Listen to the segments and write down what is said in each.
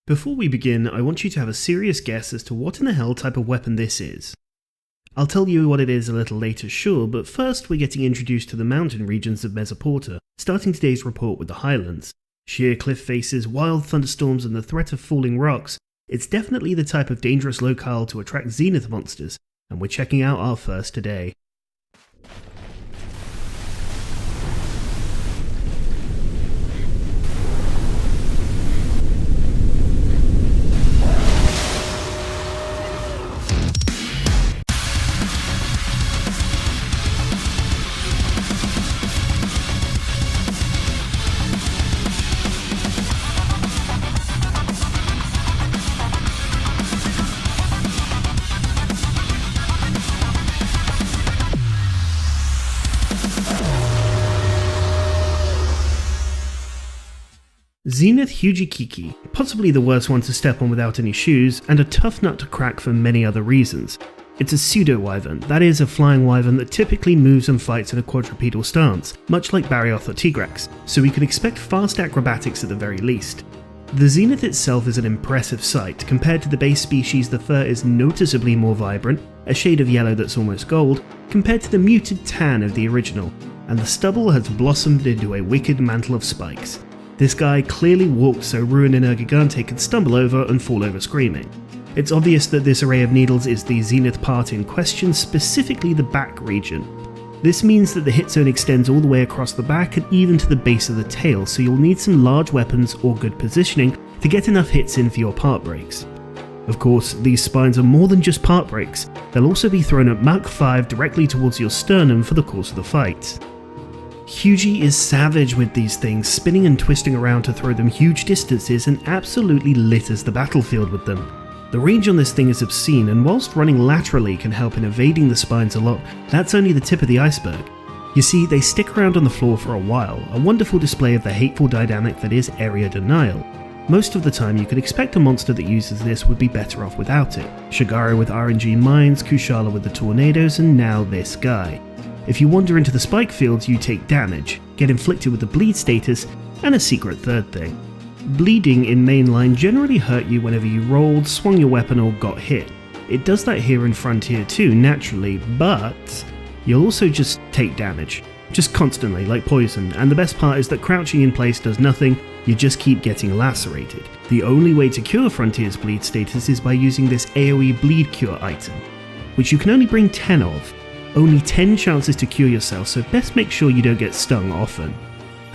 Before we begin, I want you to have a serious guess as to what in the hell type of weapon this is. I'll tell you what it is a little later, sure, but first we're getting introduced to the mountain regions of Mesoporta, starting today's report with the highlands. Sheer cliff faces, wild thunderstorms and the threat of falling rocks, it's definitely the type of dangerous locale to attract Zenith monsters, and we're checking out our first today. Zenith Hyujikiki, possibly the worst one to step on without any shoes, and a tough nut to crack for many other reasons. It's a pseudo-wyvern, that is a flying wyvern that typically moves and fights in a quadrupedal stance, much like Barioth or Tigrax, so we could expect fast acrobatics at the very least. The Zenith itself is an impressive sight. Compared to the base species, the fur is noticeably more vibrant, a shade of yellow that's almost gold, compared to the muted tan of the original, and the stubble has blossomed into a wicked mantle of spikes. This guy clearly walked so Ruin and Gigante could stumble over and fall over screaming. It's obvious that this array of needles is the Zenith part in question, specifically the back region. This means that the hit zone extends all the way across the back and even to the base of the tail, so you'll need some large weapons or good positioning to get enough hits in for your part breaks. Of course, these spines are more than just part breaks, they'll also be thrown at Mach 5 directly towards your sternum for the course of the fight. Hyuji is savage with these things, spinning and twisting around to throw them huge distances and absolutely litters the battlefield with them. The range on this thing is obscene, and whilst running laterally can help in evading the spines a lot, that's only the tip of the iceberg. You see, they stick around on the floor for a while, a wonderful display of the hateful dynamic that is area denial. Most of the time you could expect a monster that uses this would be better off without it. Shigaro with RNG mines, Kushala with the tornadoes, and now this guy. If you wander into the spike fields, you take damage, get inflicted with the bleed status, and a secret third thing. Bleeding in mainline generally hurt you whenever you rolled, swung your weapon, or got hit. It does that here in Frontier too, naturally, but you'll also just take damage. Just constantly, like poison, and the best part is that crouching in place does nothing, you just keep getting lacerated. The only way to cure Frontier's bleed status is by using this AoE bleed cure item, which you can only bring 10 of. Only 10 chances to cure yourself, so best make sure you don't get stung often.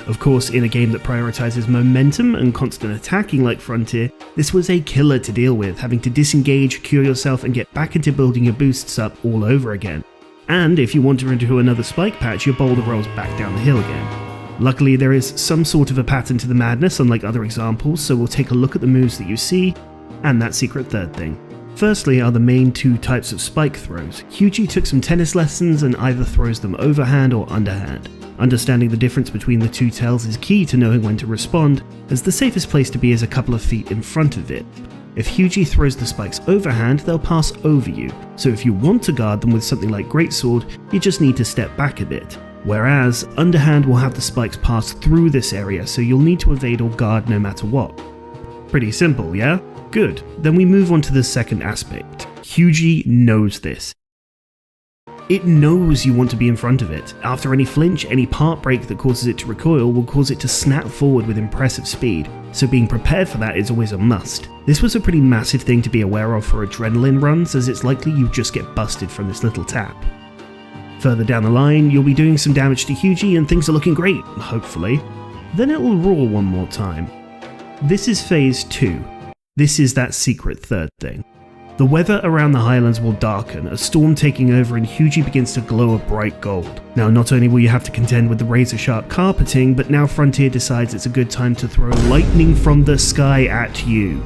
Of course, in a game that prioritizes momentum and constant attacking like Frontier, this was a killer to deal with, having to disengage, cure yourself, and get back into building your boosts up all over again. And if you wander into another spike patch, your boulder rolls back down the hill again. Luckily, there is some sort of a pattern to the madness, unlike other examples, so we'll take a look at the moves that you see, and that secret third thing. Firstly are the main two types of spike throws. Hyuji took some tennis lessons and either throws them overhand or underhand. Understanding the difference between the two tells is key to knowing when to respond, as the safest place to be is a couple of feet in front of it. If Hyuji throws the spikes overhand, they'll pass over you, so if you want to guard them with something like Greatsword, you just need to step back a bit. Whereas, underhand will have the spikes pass through this area, so you'll need to evade or guard no matter what. Pretty simple, yeah? Good, then we move on to the second aspect. Hyuji knows this. It knows you want to be in front of it. After any flinch, any part break that causes it to recoil will cause it to snap forward with impressive speed, so being prepared for that is always a must. This was a pretty massive thing to be aware of for adrenaline runs, as it's likely you just get busted from this little tap. Further down the line, you'll be doing some damage to Hyuji and things are looking great, hopefully. Then it will roar one more time. This is phase 2. This is that secret third thing. The weather around the highlands will darken, a storm taking over, and Hyuji begins to glow a bright gold. Now, not only will you have to contend with the razor-sharp carpeting, but now Frontier decides it's a good time to throw lightning from the sky at you.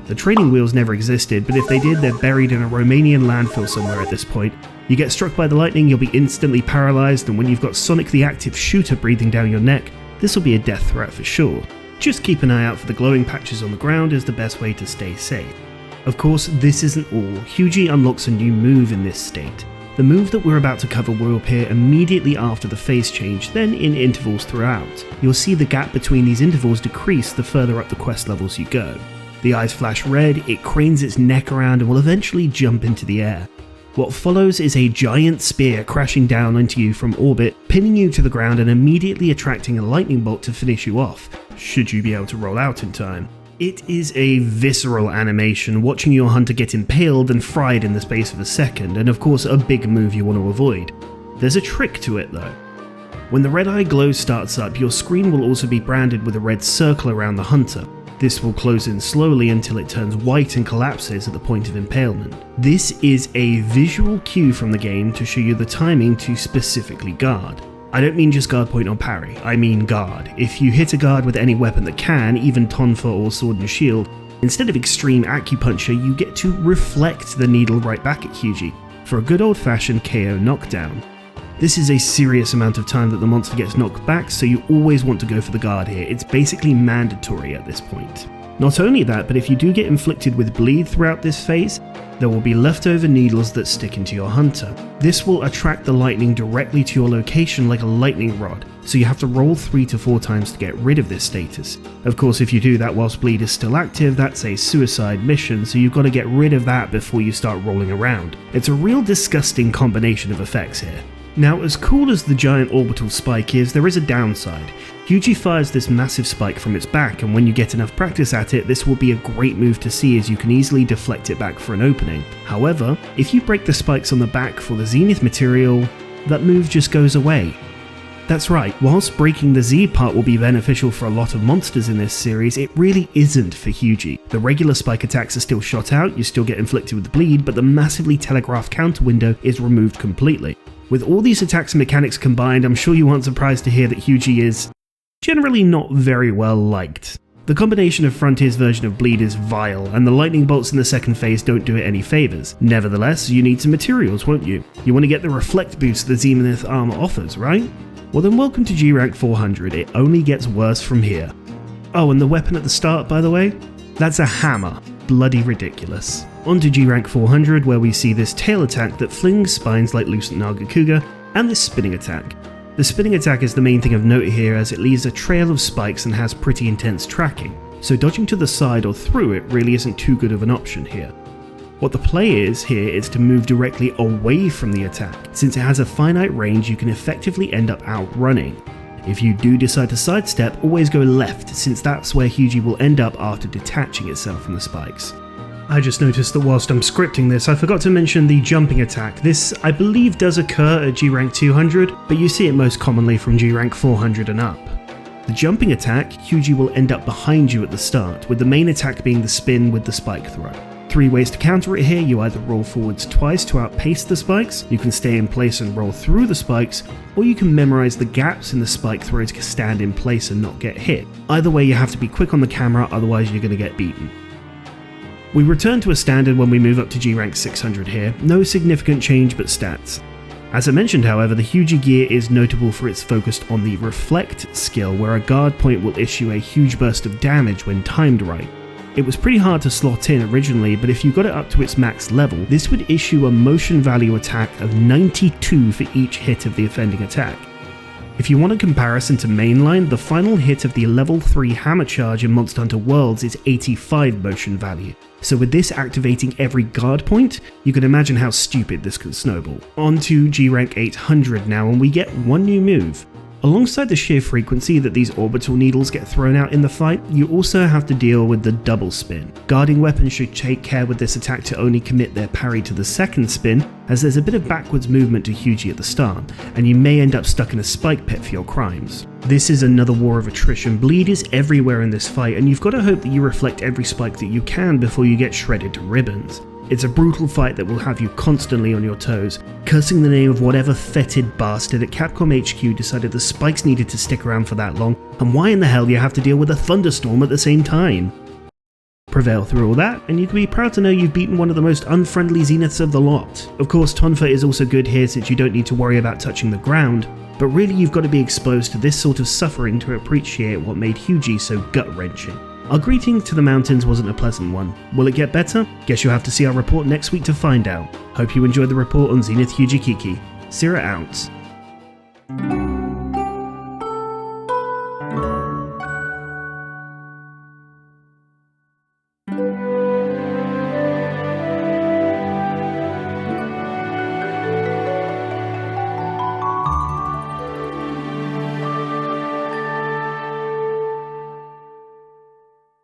The training wheels never existed, but if they did, they're buried in a Romanian landfill somewhere at this point. You get struck by the lightning, you'll be instantly paralyzed, and when you've got Sonic the Active Shooter breathing down your neck, this will be a death threat for sure. Just keep an eye out for the glowing patches on the ground is the best way to stay safe. Of course, this isn't all. Hyuji unlocks a new move in this state. The move that we're about to cover will appear immediately after the phase change, then in intervals throughout. You'll see the gap between these intervals decrease the further up the quest levels you go. The eyes flash red, it cranes its neck around and will eventually jump into the air. What follows is a giant spear crashing down onto you from orbit, pinning you to the ground and immediately attracting a lightning bolt to finish you off, should you be able to roll out in time. It is a visceral animation, watching your hunter get impaled and fried in the space of a second, and of course a big move you want to avoid. There's a trick to it though. When the red eye glow starts up, your screen will also be branded with a red circle around the hunter. This will close in slowly until it turns white and collapses at the point of impalement. This is a visual cue from the game to show you the timing to specifically guard. I don't mean just guard point or parry, I mean guard. If you hit a guard with any weapon that can, even tonfa or sword and shield, instead of extreme acupuncture you get to reflect the needle right back at Hyuji for a good old fashioned KO knockdown. This is a serious amount of time that the monster gets knocked back, so you always want to go for the guard here. It's basically mandatory at this point. Not only that, but if you do get inflicted with bleed throughout this phase, there will be leftover needles that stick into your hunter. This will attract the lightning directly to your location like a lightning rod, so you have to roll 3 to 4 times to get rid of this status. Of course, if you do that whilst bleed is still active, that's a suicide mission, so you've got to get rid of that before you start rolling around. It's a real disgusting combination of effects here. Now, as cool as the giant orbital spike is, there is a downside. Hyuji fires this massive spike from its back, and when you get enough practice at it, this will be a great move to see as you can easily deflect it back for an opening. However, if you break the spikes on the back for the Zenith material, that move just goes away. That's right, whilst breaking the Z part will be beneficial for a lot of monsters in this series, it really isn't for Hyuji. The regular spike attacks are still shot out, you still get inflicted with bleed, but the massively telegraphed counter window is removed completely. With all these attacks and mechanics combined, I'm sure you aren't surprised to hear that Hyuji is generally not very well liked. The combination of Frontier's version of bleed is vile, and the lightning bolts in the second phase don't do it any favours. Nevertheless, you need some materials, won't you? You want to get the reflect boost the Zenith armor offers, right? Well then welcome to G rank 400, it only gets worse from here. Oh, and the weapon at the start, by the way? That's a hammer. Bloody ridiculous. On to G rank 400, where we see this tail attack that flings spines like Lucent Nagakuga, and this spinning attack. The spinning attack is the main thing of note here, as it leaves a trail of spikes and has pretty intense tracking, so dodging to the side or through it really isn't too good of an option here. What the play is here is to move directly away from the attack. Since it has a finite range, you can effectively end up outrunning. If you do decide to sidestep, always go left, since that's where Hyuji will end up after detaching itself from the spikes. I just noticed that whilst I'm scripting this, I forgot to mention the jumping attack. This, I believe, does occur at G rank 200, but you see it most commonly from G rank 400 and up. The jumping attack, Hyuji will end up behind you at the start, with the main attack being the spin with the spike throw. 3 ways to counter it here: you either roll forwards twice to outpace the spikes, you can stay in place and roll through the spikes, or you can memorize the gaps in the spike throw to stand in place and not get hit. Either way, you have to be quick on the camera, otherwise you're going to get beaten. We return to a standard when we move up to G rank 600 here, no significant change but stats. As I mentioned, however, the Hyuji gear is notable for its focus on the reflect skill, where a guard point will issue a huge burst of damage when timed right. It was pretty hard to slot in originally, but if you got it up to its max level, this would issue a motion value attack of 92 for each hit of the offending attack. If you want a comparison to mainline, the final hit of the level 3 hammer charge in Monster Hunter Worlds is 85 motion value. So with this activating every guard point, you can imagine how stupid this could snowball. On to G rank 800 now, and we get one new move. Alongside the sheer frequency that these orbital needles get thrown out in the fight, you also have to deal with the double spin. Guarding weapons should take care with this attack to only commit their parry to the second spin, as there's a bit of backwards movement to Hyuji at the start, and you may end up stuck in a spike pit for your crimes. This is another war of attrition. Bleed is everywhere in this fight, and you've got to hope that you reflect every spike that you can before you get shredded to ribbons. It's a brutal fight that will have you constantly on your toes, cursing the name of whatever fetid bastard at Capcom HQ decided the spikes needed to stick around for that long, and why in the hell you have to deal with a thunderstorm at the same time. Prevail through all that, and you can be proud to know you've beaten one of the most unfriendly Zeniths of the lot. Of course, Tonfa is also good here since you don't need to worry about touching the ground, but really you've got to be exposed to this sort of suffering to appreciate what made Hyuji so gut-wrenching. Our greeting to the mountains wasn't a pleasant one. Will it get better? Guess you'll have to see our report next week to find out. Hope you enjoyed the report on Zenith Hyujikiki. Cera out.